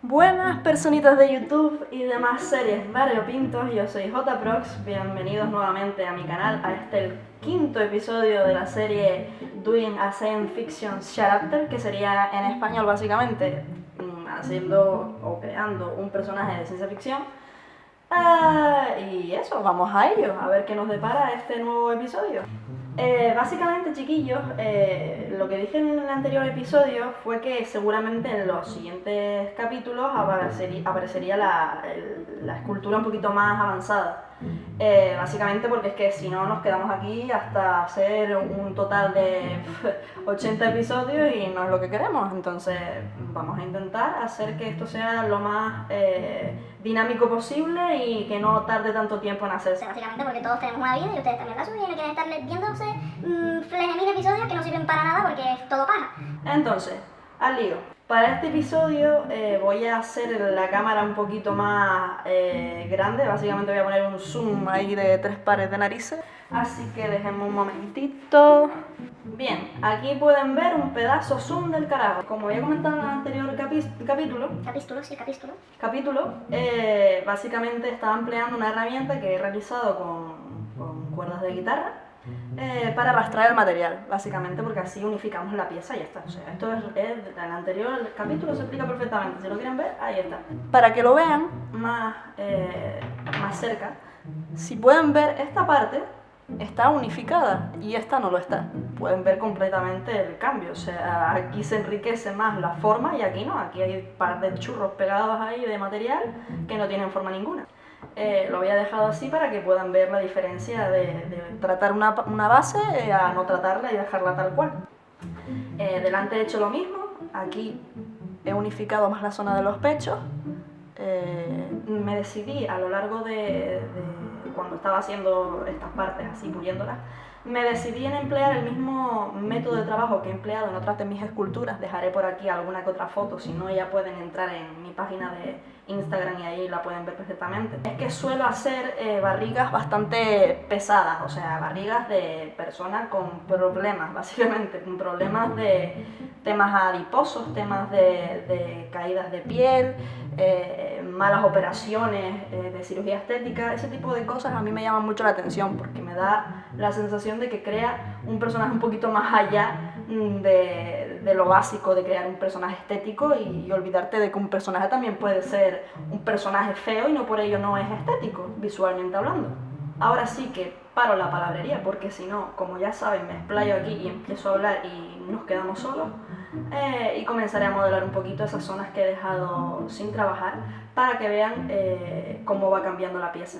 Buenas personitas de YouTube y demás series variopintos, yo soy JProx, bienvenidos nuevamente a mi canal, a el quinto episodio de la serie Doing a Science Fiction Character, que sería en español básicamente haciendo o creando un personaje de ciencia ficción. Y eso, vamos a ello, a ver qué nos depara este nuevo episodio. Básicamente, chiquillos, lo que dije en el anterior episodio fue que seguramente en los siguientes capítulos aparecería la escultura un poquito más avanzada. Básicamente porque es que si no nos quedamos aquí hasta hacer un total de 80 episodios y no es lo que queremos. Entonces vamos a intentar hacer que esto sea lo más dinámico posible y que no tarde tanto tiempo en hacerse. Básicamente porque todos tenemos una vida y ustedes también la suya y no quieren estar viéndose mil episodios que no sirven para nada porque es todo paja. Entonces, al lío. Para este episodio voy a hacer la cámara un poquito más grande. Básicamente voy a poner un zoom ahí de 3 pares de narices. Así que dejemos un momentito. Bien, aquí pueden ver un pedazo zoom del carajo. Como había comentado en el anterior capítulo, básicamente estaba empleando una herramienta que he realizado con cuerdas de guitarra para arrastrar el material, básicamente porque así unificamos la pieza y ya está. O sea, esto es en el anterior capítulo se explica perfectamente. Si lo quieren ver, ahí está. Para que lo vean más cerca, si pueden ver esta parte está unificada y esta no lo está. Pueden ver completamente el cambio, o sea, aquí se enriquece más la forma y aquí no, aquí hay un par de churros pegados ahí de material que no tienen forma ninguna. Lo había dejado así para que puedan ver la diferencia de tratar una base a no tratarla y dejarla tal cual. Delante he hecho lo mismo, aquí he unificado más la zona de los pechos. Me decidí a lo largo de cuando estaba haciendo estas partes así, puliéndolas, me decidí en emplear el mismo método de trabajo que he empleado en otras de mis esculturas. Dejaré por aquí alguna que otra foto, si no ya pueden entrar en mi página de Instagram y ahí la pueden ver perfectamente. Es que suelo hacer barrigas bastante pesadas, o sea, barrigas de personas con problemas, básicamente, con problemas de temas adiposos, temas de caídas de piel, malas operaciones de cirugía estética. Ese tipo de cosas a mí me llaman mucho la atención porque me da la sensación de que crea un personaje un poquito más allá de lo básico de crear un personaje estético y olvidarte de que un personaje también puede ser un personaje feo y no por ello no es estético, visualmente hablando. Ahora sí que paro la palabrería porque si no, como ya saben, me explayo aquí y empiezo a hablar y nos quedamos solos. Y comenzaré a modelar un poquito esas zonas que he dejado sin trabajar para que vean cómo va cambiando la pieza.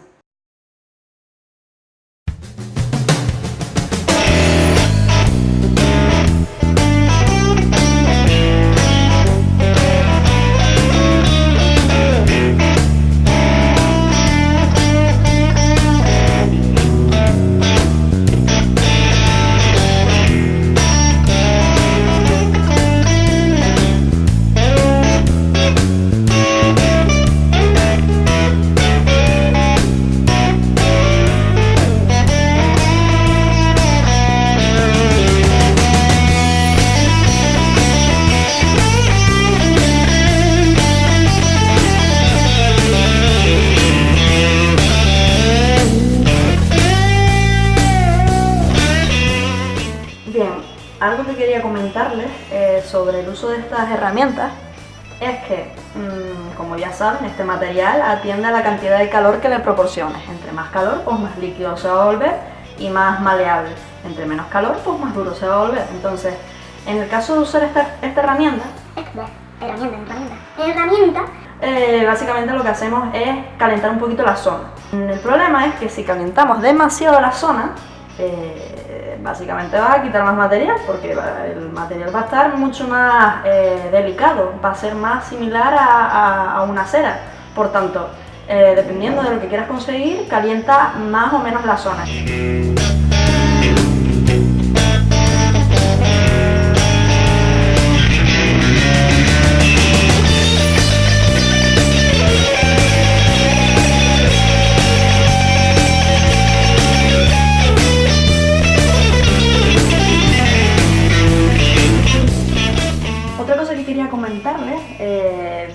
Algo que quería comentarles sobre el uso de estas herramientas es que, como ya saben, este material atiende a la cantidad de calor que le proporciones. Entre más calor, pues más líquido se va a volver y más maleable. Entre menos calor, pues más duro se va a volver. Entonces, en el caso de usar esta herramienta, básicamente lo que hacemos es calentar un poquito la zona. El problema es que si calentamos demasiado la zona, básicamente va a quitar más material porque el material va a estar mucho más delicado, va a ser más similar a una cera. Por tanto, dependiendo de lo que quieras conseguir, calienta más o menos la zona.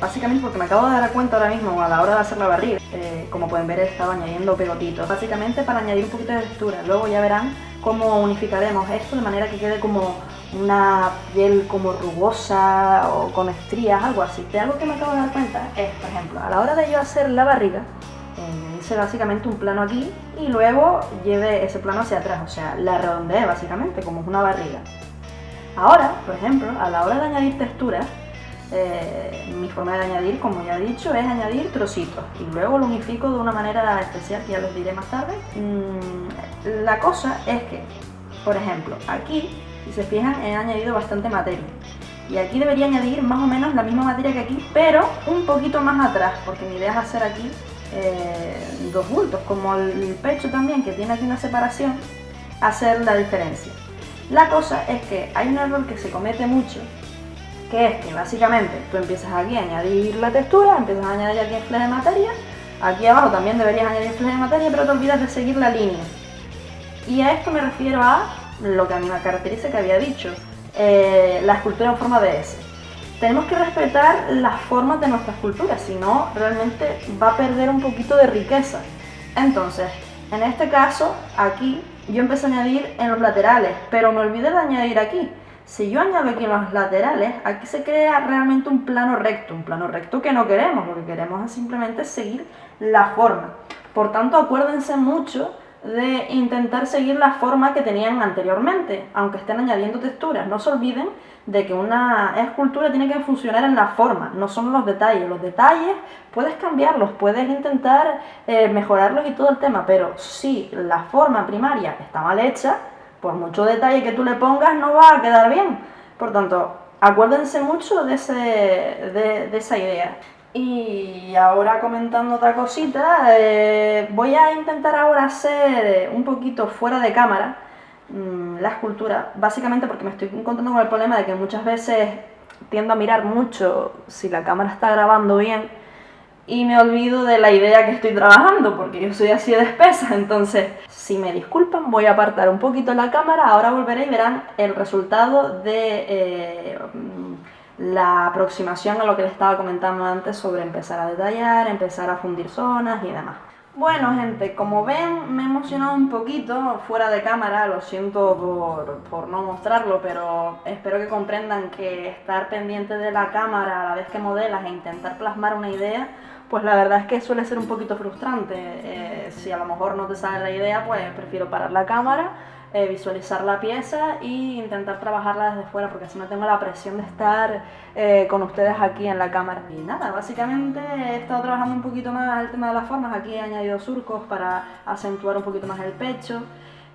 básicamente porque me acabo de dar cuenta ahora mismo a la hora de hacer la barriga, como pueden ver he estado añadiendo pegotitos, básicamente para añadir un poquito de textura. Luego ya verán cómo unificaremos esto de manera que quede como una piel como rugosa o con estrías, algo así. De algo que me acabo de dar cuenta es, por ejemplo, a la hora de yo hacer la barriga, hice básicamente un plano aquí y luego llevé ese plano hacia atrás, o sea, la redondeé básicamente como es una barriga. Ahora, por ejemplo, a la hora de añadir texturas, mi forma de añadir, como ya he dicho, es añadir trocitos y luego lo unifico de una manera especial que ya les diré más tarde. La cosa es que, por ejemplo, aquí, si se fijan, he añadido bastante materia y aquí debería añadir más o menos la misma materia que aquí, pero un poquito más atrás, porque mi idea es hacer aquí dos bultos, como el pecho también, que tiene aquí una separación, hacer la diferencia. La cosa es que hay un error que se comete mucho, que es que básicamente tú empiezas aquí a añadir la textura, empiezas a añadir aquí el fleje de materia, aquí abajo también deberías añadir fleje de materia, pero te olvidas de seguir la línea. Y a esto me refiero a lo que a mí me caracteriza, que había dicho, la escultura en forma de S. Tenemos que respetar las formas de nuestra escultura, si no realmente va a perder un poquito de riqueza. Entonces, en este caso, aquí yo empecé a añadir en los laterales, pero me olvidé de añadir aquí. Si yo añado aquí en los laterales, aquí se crea realmente un plano recto que no queremos, lo que queremos es simplemente seguir la forma. Por tanto, acuérdense mucho de intentar seguir la forma que tenían anteriormente, aunque estén añadiendo texturas. No se olviden de que una escultura tiene que funcionar en la forma, no son los detalles. Los detalles puedes cambiarlos, puedes intentar mejorarlos y todo el tema, pero si la forma primaria está mal hecha, por mucho detalle que tú le pongas no va a quedar bien. Por tanto, acuérdense mucho de esa idea. Y ahora comentando otra cosita, voy a intentar ahora hacer un poquito fuera de cámara la escultura, básicamente porque me estoy encontrando con el problema de que muchas veces tiendo a mirar mucho si la cámara está grabando bien y me olvido de la idea que estoy trabajando porque yo soy así de espesa. Entonces, si me disculpan, voy a apartar un poquito la cámara, ahora volveré y verán el resultado de la aproximación a lo que les estaba comentando antes sobre empezar a detallar, empezar a fundir zonas y demás. Bueno, gente, como ven me he emocionado un poquito fuera de cámara, lo siento por no mostrarlo, pero espero que comprendan que estar pendiente de la cámara a la vez que modelas e intentar plasmar una idea, pues la verdad es que suele ser un poquito frustrante. Si a lo mejor no te sale la idea, pues prefiero parar la cámara, visualizar la pieza e intentar trabajarla desde fuera, porque así no tengo la presión de estar con ustedes aquí en la cámara. Y nada, básicamente he estado trabajando un poquito más el tema de las formas. Aquí he añadido surcos para acentuar un poquito más el pecho,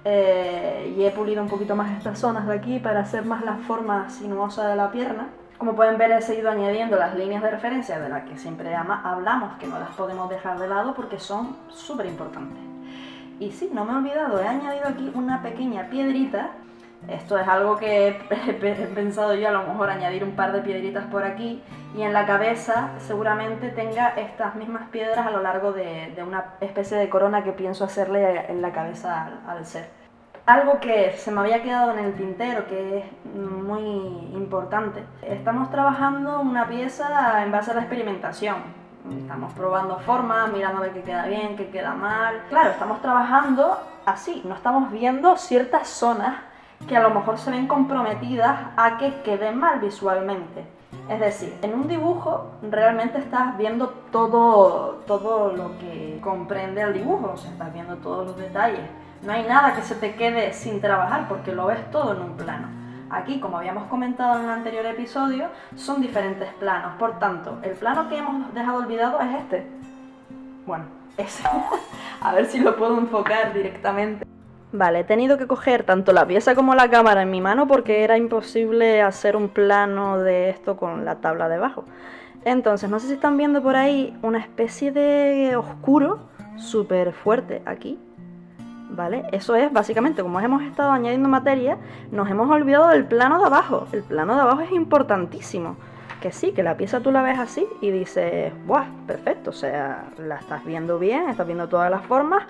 y he pulido un poquito más estas zonas de aquí para hacer más la forma sinuosa de la pierna. Como pueden ver, he seguido añadiendo las líneas de referencia de las que siempre hablamos, que no las podemos dejar de lado porque son súper importantes. Y sí, no me he olvidado, he añadido aquí una pequeña piedrita. Esto es algo que he pensado yo, a lo mejor añadir un par de piedritas por aquí, y en la cabeza seguramente tenga estas mismas piedras a lo largo de una especie de corona que pienso hacerle en la cabeza al ser. Algo que se me había quedado en el tintero, que es muy importante. Estamos trabajando una pieza en base a la experimentación. Estamos probando formas, mirando a ver qué queda bien, qué queda mal. Claro, estamos trabajando así, no estamos viendo ciertas zonas que a lo mejor se ven comprometidas a que quede mal visualmente. Es decir, en un dibujo realmente estás viendo todo lo que comprende el dibujo, o sea, estás viendo todos los detalles. No hay nada que se te quede sin trabajar porque lo ves todo en un plano. Aquí, como habíamos comentado en el anterior episodio, son diferentes planos. Por tanto, el plano que hemos dejado olvidado es este. Bueno, ese. A ver si lo puedo enfocar directamente. Vale, he tenido que coger tanto la pieza como la cámara en mi mano porque era imposible hacer un plano de esto con la tabla debajo. Entonces, no sé si están viendo por ahí una especie de oscuro súper fuerte aquí. ¿Vale? Eso es básicamente, como hemos estado añadiendo materia, nos hemos olvidado del plano de abajo. El plano de abajo es importantísimo. Que sí, que la pieza tú la ves así y dices, ¡buah! Perfecto, o sea, la estás viendo bien, estás viendo todas las formas,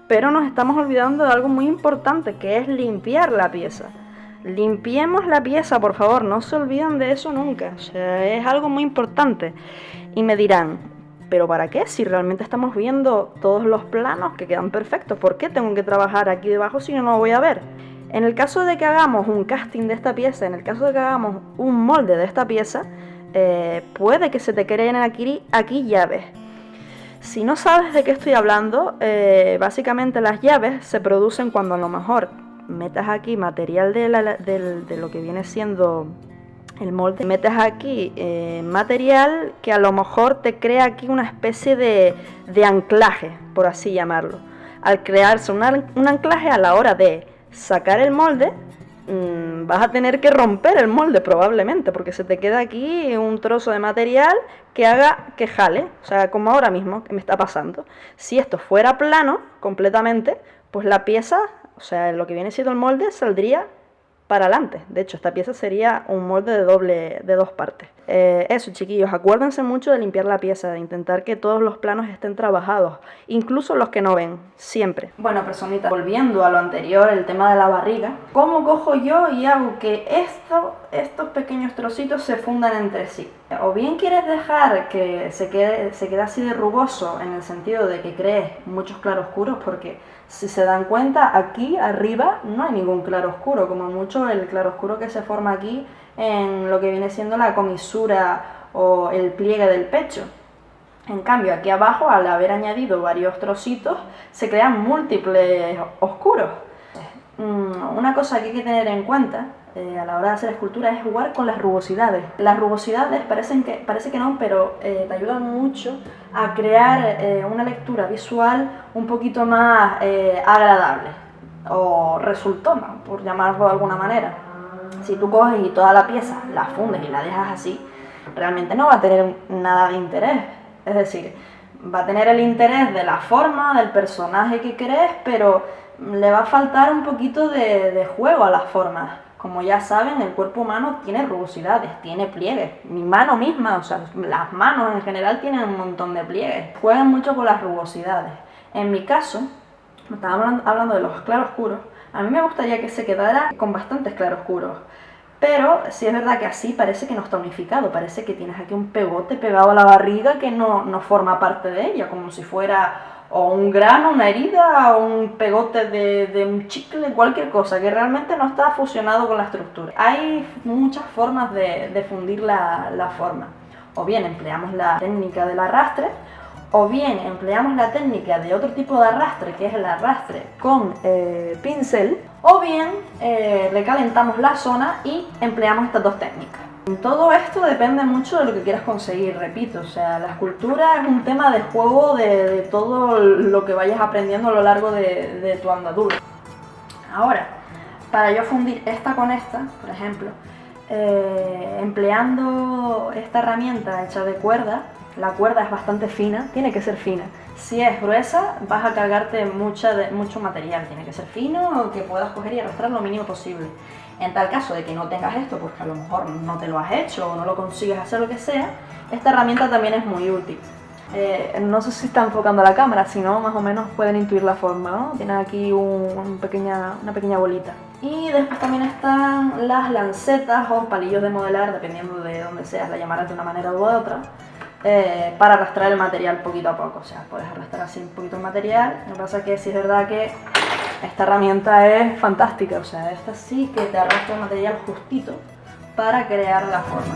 pero nos estamos olvidando de algo muy importante, que es limpiar la pieza. limpiemos la pieza, por favor, no se olviden de eso nunca, o sea, es algo muy importante. Y me dirán, ¿pero para qué? Si realmente estamos viendo todos los planos que quedan perfectos, ¿por qué tengo que trabajar aquí debajo si no lo voy a ver? En el caso de que hagamos un casting de esta pieza, en el caso de que hagamos un molde de esta pieza, puede que se te creen aquí llaves. Si no sabes de qué estoy hablando, básicamente las llaves se producen cuando a lo mejor metas aquí material de lo que viene siendo el molde, metes aquí material que a lo mejor te crea aquí una especie de anclaje, por así llamarlo. Al crearse un anclaje a la hora de sacar el molde, vas a tener que romper el molde probablemente, porque se te queda aquí un trozo de material que haga que jale, o sea, como ahora mismo que me está pasando. Si esto fuera plano completamente, pues la pieza, o sea, lo que viene siendo el molde, saldría para adelante. De hecho, esta pieza sería un molde de dos partes. Eso, chiquillos, acuérdense mucho de limpiar la pieza, de intentar que todos los planos estén trabajados, incluso los que no ven, siempre. Bueno, personita, volviendo a lo anterior, el tema de la barriga, ¿cómo cojo yo y hago que estos pequeños trocitos se fundan entre sí? O bien quieres dejar que se quede así de rugoso, en el sentido de que crees muchos claroscuros, porque si se dan cuenta, aquí arriba no hay ningún claroscuro, como mucho el claroscuro que se forma aquí en lo que viene siendo la comisura o el pliegue del pecho. En cambio, aquí abajo, al haber añadido varios trocitos, se crean múltiples oscuros. Una cosa que hay que tener en cuenta a la hora de hacer escultura es jugar con las rugosidades. Las rugosidades parece que no, pero te ayudan mucho a crear una lectura visual un poquito más agradable o resultona, por llamarlo de alguna manera. Si tú coges y toda la pieza la fundes y la dejas así, realmente no va a tener nada de interés. Es decir, va a tener el interés de la forma, del personaje que crees, pero le va a faltar un poquito de juego a las formas. Como ya saben, el cuerpo humano tiene rugosidades, tiene pliegues. Mi mano misma, o sea, las manos en general tienen un montón de pliegues. Juegan mucho con las rugosidades. En mi caso, estaba hablando de los claroscuros, a mí me gustaría que se quedara con bastantes claroscuros. Pero sí es verdad que así parece que no está unificado, parece que tienes aquí un pegote pegado a la barriga que no forma parte de ella, como si fuera o un grano, una herida, o un pegote de un chicle, cualquier cosa, que realmente no está fusionado con la estructura. Hay muchas formas de fundir la forma. O bien empleamos la técnica del arrastre, o bien empleamos la técnica de otro tipo de arrastre, que es el arrastre con pincel, o bien recalentamos la zona y empleamos estas dos técnicas. Todo esto depende mucho de lo que quieras conseguir, repito, o sea, la escultura es un tema de juego de todo lo que vayas aprendiendo a lo largo de tu andadura. Ahora, para yo fundir esta con esta, por ejemplo, empleando esta herramienta hecha de cuerda, la cuerda es bastante fina, tiene que ser fina. Si es gruesa, vas a cargarte mucho material, tiene que ser fino, que puedas coger y arrastrar lo mínimo posible. En tal caso de que no tengas esto, porque a lo mejor no te lo has hecho o no lo consigues hacer, lo que sea, esta herramienta también es muy útil. No sé si está enfocando la cámara, si no, más o menos pueden intuir la forma, ¿no? Tiene aquí una pequeña bolita. Y después también están las lancetas o palillos de modelar, dependiendo de dónde seas, la llamarás de una manera u otra, para arrastrar el material poquito a poco. O sea, puedes arrastrar así un poquito el material. Lo que pasa es que sí es verdad que esta herramienta es fantástica, o sea, esta sí que te arrastra el material justito para crear la forma.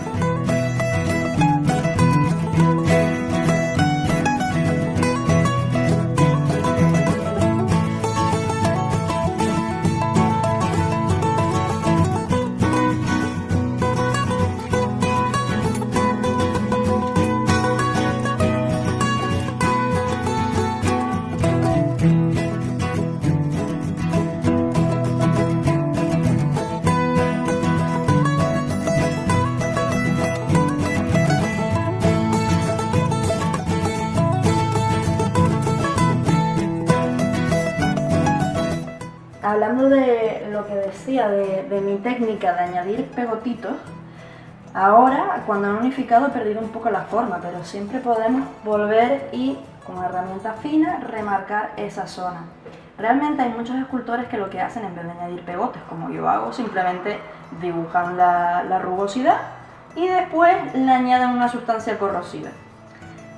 Hablando de lo que decía de mi técnica de añadir pegotitos, ahora cuando he unificado he perdido un poco la forma, pero siempre podemos volver y con herramienta fina remarcar esa zona. Realmente hay muchos escultores que lo que hacen, en vez de añadir pegotes como yo hago, simplemente dibujan la rugosidad y después le añaden una sustancia corrosiva.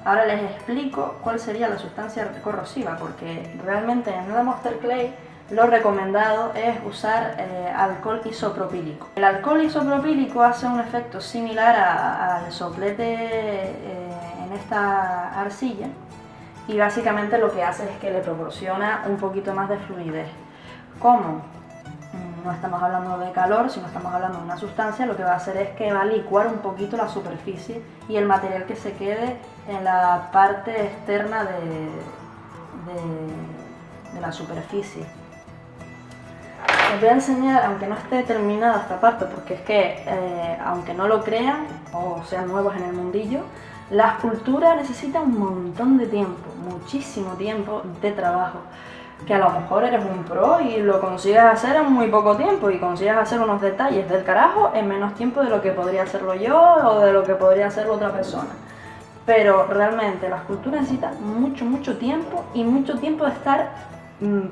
Ahora les explico cuál sería la sustancia corrosiva, porque realmente en la Monster Clay lo recomendado es usar alcohol isopropílico. El alcohol isopropílico hace un efecto similar al soplete en esta arcilla, y básicamente lo que hace es que le proporciona un poquito más de fluidez. Como no estamos hablando de calor, sino estamos hablando de una sustancia, lo que va a hacer es que va a licuar un poquito la superficie y el material que se quede en la parte externa de la superficie. Les voy a enseñar, aunque no esté terminada esta parte, porque es que aunque no lo crean o sean nuevos en el mundillo, la escultura necesita un montón de tiempo, muchísimo tiempo de trabajo, que a lo mejor eres un pro y lo consigues hacer en muy poco tiempo y consigues hacer unos detalles del carajo en menos tiempo de lo que podría hacerlo yo o de lo que podría hacerlo otra persona. Pero realmente la escultura necesita mucho tiempo y mucho tiempo de estar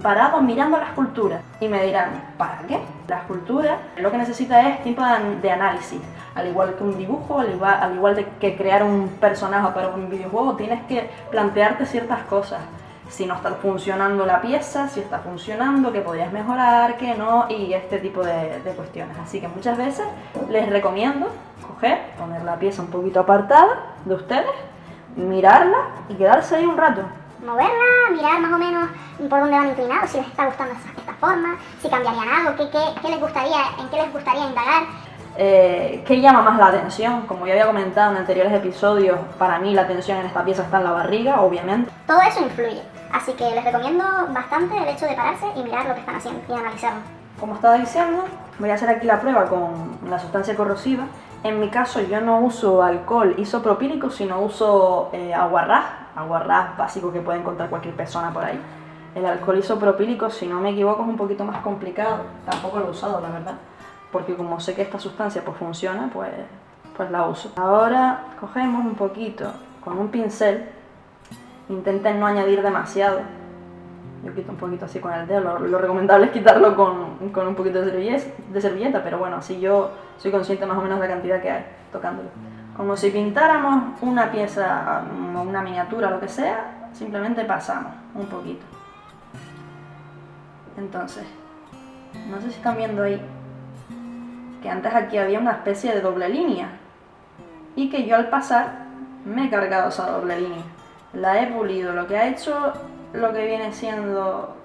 parado mirando la escultura. Y me dirán, ¿para qué? La escultura lo que necesita es tiempo de análisis. Al igual que un dibujo, al igual de que crear un personaje para un videojuego, tienes que plantearte ciertas cosas. Si no está funcionando la pieza, si está funcionando, qué podrías mejorar, qué no, y este tipo de cuestiones. Así que muchas veces les recomiendo poner la pieza un poquito apartada de ustedes, mirarla y quedarse ahí un rato. Moverla, mirar más o menos por dónde van inclinados, si les está gustando esta forma, si cambiarían algo, en qué les gustaría indagar. ¿Qué llama más la atención? Como ya había comentado en anteriores episodios, para mí la atención en esta pieza está en la barriga, obviamente. Todo eso influye, así que les recomiendo bastante el hecho de pararse y mirar lo que están haciendo y analizarlo. Como estaba diciendo, voy a hacer aquí la prueba con la sustancia corrosiva. En mi caso yo no uso alcohol isopropílico, sino uso aguarrás básico que puede encontrar cualquier persona por ahí. El alcohol isopropílico, si no me equivoco, es un poquito más complicado, tampoco lo he usado la verdad, porque como sé que esta sustancia pues funciona, pues la uso. Ahora cogemos un poquito con un pincel, intenten no añadir demasiado. Yo quito un poquito así con el dedo, lo recomendable es quitarlo con un poquito de servilleta, pero bueno, así yo soy consciente más o menos de la cantidad que hay tocándolo. Como si pintáramos una pieza, una miniatura, lo que sea, simplemente pasamos un poquito. Entonces, no sé si están viendo ahí, que antes aquí había una especie de doble línea y que yo al pasar me he cargado esa doble línea. La he pulido, lo que ha hecho lo que viene siendo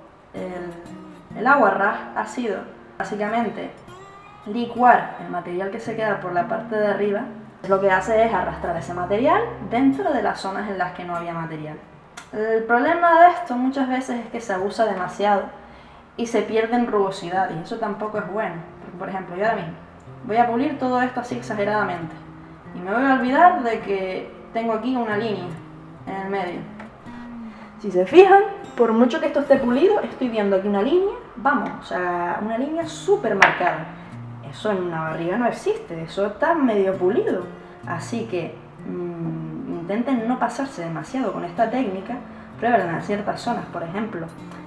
el aguarrás ha sido básicamente licuar el material que se queda por la parte de arriba. Lo que hace es arrastrar ese material dentro de las zonas en las que no había material. El problema de esto muchas veces es que se abusa demasiado y se pierde en rugosidad, y eso tampoco es bueno. Por ejemplo, yo ahora mismo voy a pulir todo esto así exageradamente y me voy a olvidar de que tengo aquí una línea en el medio. Si se fijan, por mucho que esto esté pulido, estoy viendo aquí una línea, o sea, una línea súper marcada. Eso en una barriga no existe, eso está medio pulido. Así que intenten no pasarse demasiado con esta técnica, prueben en ciertas zonas, por ejemplo,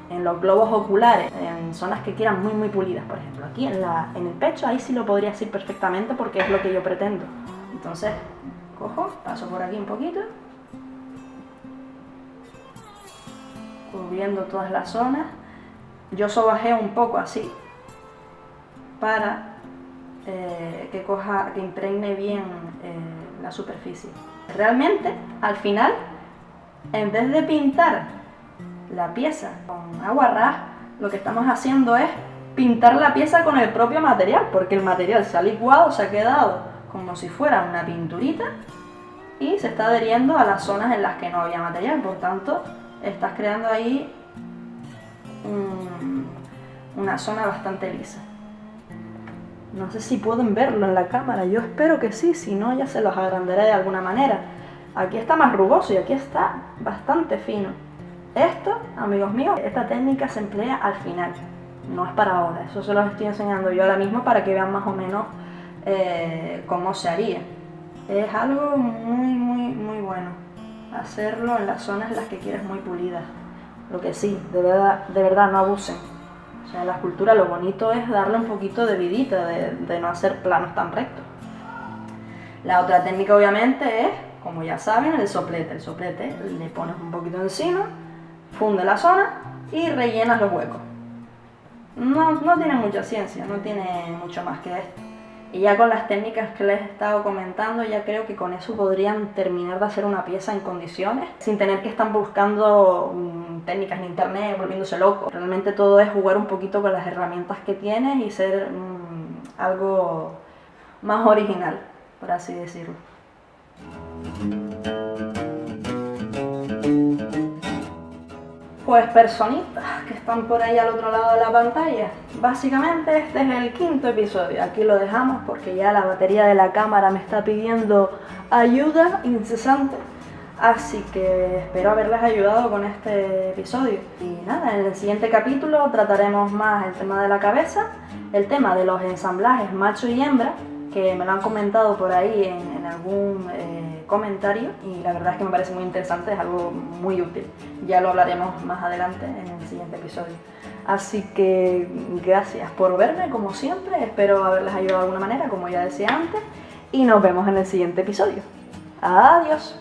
en los globos oculares, en zonas que quieran muy pulidas, por ejemplo, aquí en el pecho, ahí sí lo podría hacer perfectamente porque es lo que yo pretendo. Entonces, cojo, paso por aquí un poquito, cubriendo todas las zonas. Yo sobajeo un poco así para que impregne bien la superficie. Realmente, al final, en vez de pintar la pieza con aguarrás, lo que estamos haciendo es pintar la pieza con el propio material, porque el material se ha licuado, se ha quedado como si fuera una pinturita y se está adheriendo a las zonas en las que no había material. Por tanto, estás creando ahí una zona bastante lisa. No sé si pueden verlo en la cámara, yo espero que sí, si no ya se los agrandaré de alguna manera. Aquí está más rugoso y aquí está bastante fino. Esto, amigos míos, esta técnica se emplea al final, no es para ahora. Eso se los estoy enseñando yo ahora mismo para que vean más o menos cómo se haría. Es algo muy bueno hacerlo en las zonas en las que quieres muy pulidas. Lo que sí, de verdad no abusen. O sea, en la escultura lo bonito es darle un poquito de vidita, de no hacer planos tan rectos. La otra técnica obviamente es, como ya saben, el soplete. El soplete le pones un poquito encima, funde la zona y rellenas los huecos. No tiene mucha ciencia, no tiene mucho más que esto. Y ya con las técnicas que les he estado comentando, ya creo que con eso podrían terminar de hacer una pieza en condiciones, sin tener que estar buscando técnicas en internet, volviéndose locos. Realmente todo es jugar un poquito con las herramientas que tienes y ser algo más original, por así decirlo. Pues personitas que están por ahí al otro lado de la pantalla, básicamente este es el 5º episodio, aquí lo dejamos porque ya la batería de la cámara me está pidiendo ayuda incesante, así que espero haberles ayudado con este episodio. Y nada, en el siguiente capítulo trataremos más el tema de la cabeza, el tema de los ensamblajes macho y hembra, que me lo han comentado por ahí en algún comentario y la verdad es que me parece muy interesante, es algo muy útil. Ya lo hablaremos más adelante en el siguiente episodio. Así que gracias por verme como siempre, espero haberles ayudado de alguna manera como ya decía antes y nos vemos en el siguiente episodio. Adiós.